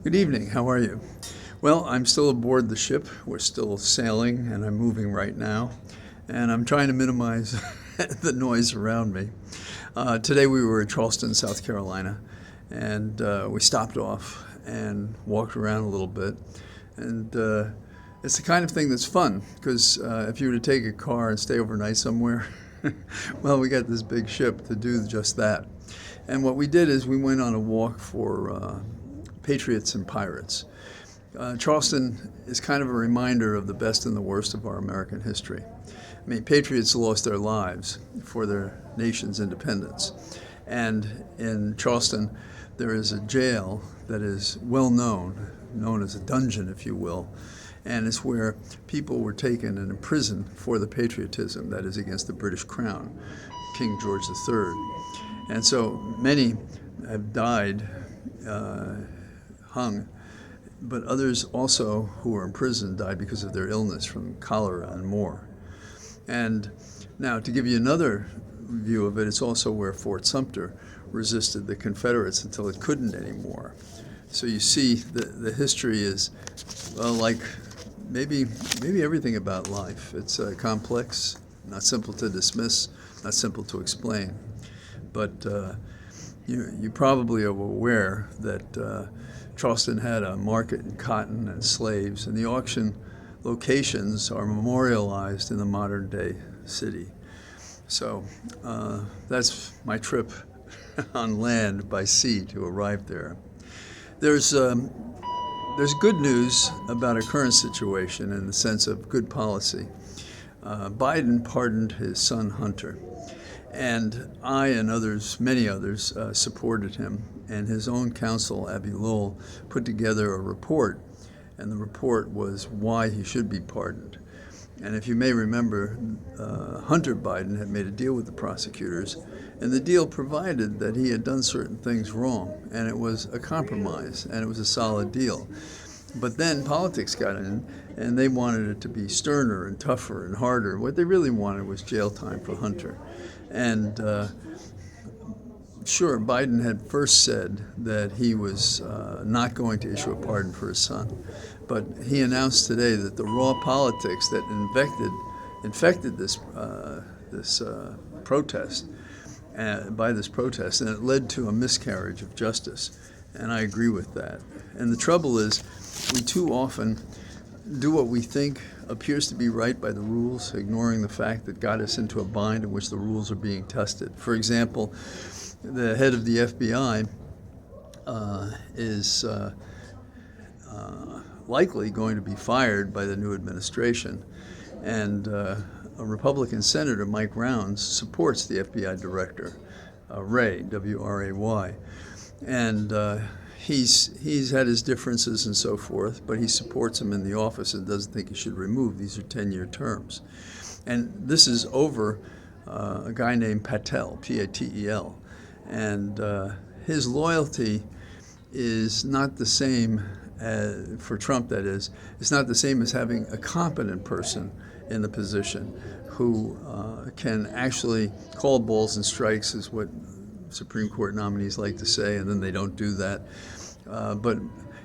Good evening. How are you? Well, I'm still aboard the ship. We're still sailing, and I'm moving right now. And I'm trying to minimize the noise around me. Today we were in Charleston, South Carolina, and we stopped off and walked around a little bit. And it's the kind of thing that's fun, because if you were to take a car and stay overnight somewhere, well, we got this big ship to do just that. And what we did is we went on a walk for patriots and pirates. Charleston is kind of a reminder of the best and the worst of our American history. I mean, patriots lost their lives for their nation's independence. And in Charleston, there is a jail that is well known as a dungeon, if you will. And it's where people were taken and imprisoned for the patriotism that is against the British crown, King George III. And so many have died hung, but others also who were in prison died because of their illness from cholera and more. And now, to give you another view of it, it's also where Fort Sumter resisted the Confederates until it couldn't anymore. So you see, the history is, well, like maybe everything about life. It's complex, not simple to dismiss, not simple to explain. But you probably are aware that Charleston had a market in cotton and slaves, and the auction locations are memorialized in the modern day city. So that's my trip on land by sea to arrive there. There's good news about our current situation in the sense of good policy. Biden pardoned his son Hunter. And I and others, many others, supported him. And his own counsel, Abby Lowell, put together a report. And the report was why he should be pardoned. And if you may remember, Hunter Biden had made a deal with the prosecutors. And the deal provided that he had done certain things wrong. And it was a compromise. And it was a solid deal. But then politics got in, and they wanted it to be sterner and tougher and harder. What they really wanted was jail time for Hunter. And sure, Biden had first said that he was not going to issue a pardon for his son. But he announced today that the raw politics that infected this protest, by this protest, and it led to a miscarriage of justice. And I agree with that. And the trouble is, we too often do what we think appears to be right by the rules, ignoring the fact that got us into a bind in which the rules are being tested. For example, the head of the FBI is likely going to be fired by the new administration. And a Republican Senator, Mike Rounds, supports the FBI director, Wray, W-R-A-Y. And he's had his differences and so forth, but he supports him in the office and doesn't think he should remove. These are 10-year terms. And this is over a guy named Patel, P-A-T-E-L. And his loyalty is not the same, for Trump that is, it's not the same as having a competent person in the position who can actually call balls and strikes, is what Supreme Court nominees like to say, and then they don't do that. But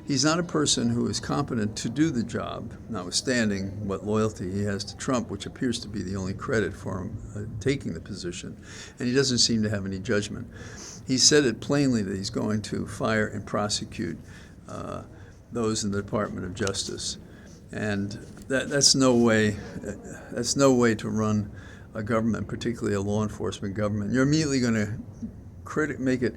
he's not a person who is competent to do the job, notwithstanding what loyalty he has to Trump, which appears to be the only credit for him taking the position. And he doesn't seem to have any judgment. He said it plainly that he's going to fire and prosecute those in the Department of Justice. And that's no way to run a government, particularly a law enforcement government. You're immediately going to make it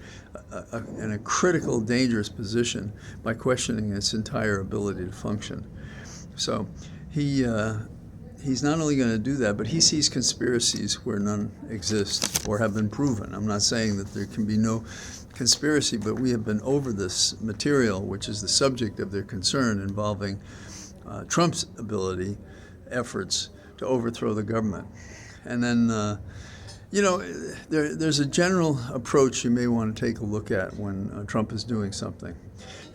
in a critical, dangerous position by questioning its entire ability to function. So he's not only going to do that, but he sees conspiracies where none exist or have been proven. I'm not saying that there can be no conspiracy, but we have been over this material, which is the subject of their concern, involving Trump's efforts to overthrow the government. And then there's a general approach you may want to take a look at when Trump is doing something.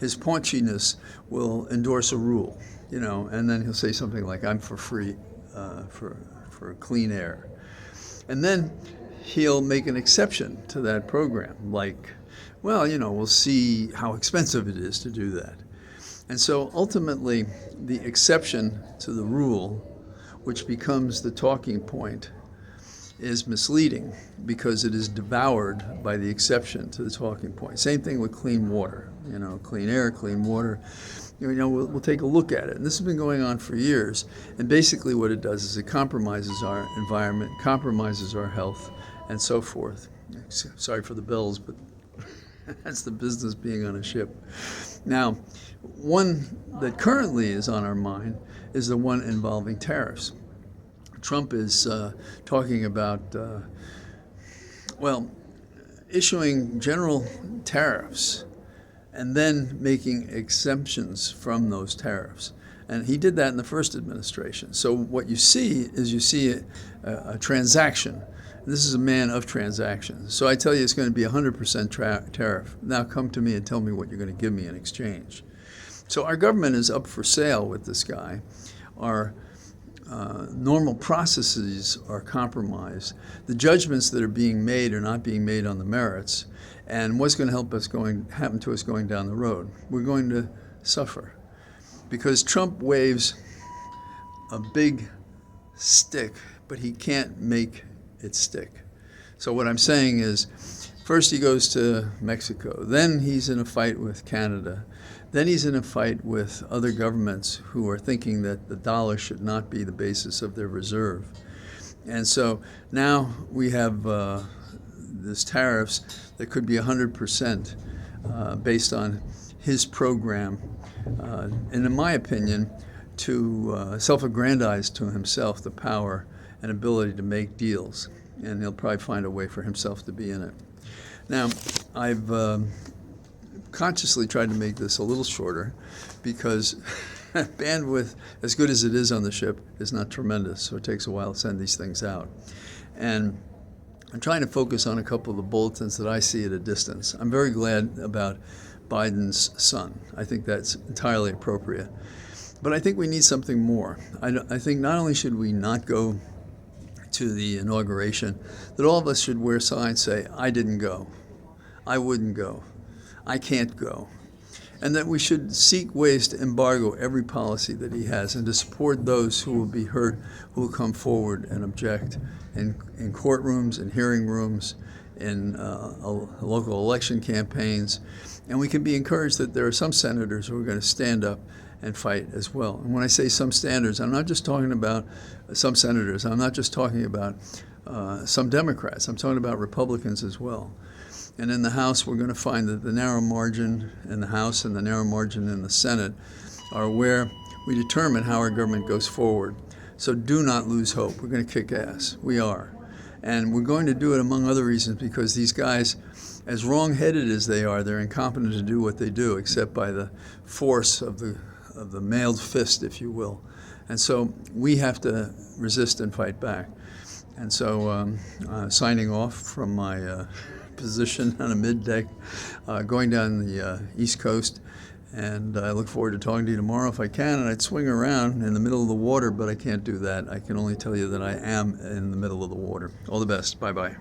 His paunchiness will endorse a rule, and then he'll say something like, "I'm for free, for clean air," and then he'll make an exception to that program, like, well, we'll see how expensive it is to do that. And so ultimately, the exception to the rule, which becomes the talking point, is misleading because it is devoured by the exception to the talking point. Same thing with clean water, clean air, clean water. We'll take a look at it. And this has been going on for years. And basically what it does is it compromises our environment, compromises our health, and so forth. Sorry for the bells, but that's the business being on a ship. Now, one that currently is on our mind is the one involving tariffs. Trump is talking about, issuing general tariffs and then making exemptions from those tariffs. And he did that in the first administration. So what you see is a transaction. This is a man of transactions. So I tell you it's going to be 100% tariff. Now come to me and tell me what you're going to give me in exchange. So our government is up for sale with this guy. Our normal processes are compromised. The judgments that are being made are not being made on the merits. And what's going to happen to us going down the road? We're going to suffer. Because Trump waves a big stick, but he can't make it stick. So what I'm saying is, first he goes to Mexico, then he's in a fight with Canada, then he's in a fight with other governments who are thinking that the dollar should not be the basis of their reserve. And so now we have these tariffs that could be 100% based on his program, and in my opinion, to self-aggrandize to himself the power and ability to make deals. And he'll probably find a way for himself to be in it. Now, I've consciously tried to make this a little shorter because bandwidth, as good as it is on the ship, is not tremendous, so it takes a while to send these things out. And I'm trying to focus on a couple of the bulletins that I see at a distance. I'm very glad about Biden's son. I think that's entirely appropriate. But I think we need something more. I think not only should we not go to the inauguration, that all of us should wear signs say, I didn't go, I wouldn't go, I can't go. And that we should seek ways to embargo every policy that he has and to support those who will be hurt, who will come forward and object in courtrooms, in hearing rooms, in local election campaigns. And we can be encouraged that there are some senators who are going to stand up and fight as well. And when I say some standards, I'm not just talking about some senators. I'm not just talking about some Democrats. I'm talking about Republicans as well. And in the House, we're going to find that the narrow margin in the House and the narrow margin in the Senate are where we determine how our government goes forward. So do not lose hope. We're going to kick ass. We are. And we're going to do it, among other reasons, because these guys, as wrong-headed as they are, they're incompetent to do what they do, except by the force of the mailed fist, if you will. And so we have to resist and fight back. And so signing off from my position on a middeck, going down the East Coast, and I look forward to talking to you tomorrow if I can. And I'd swing around in the middle of the water, but I can't do that. I can only tell you that I am in the middle of the water. All the best. Bye-bye.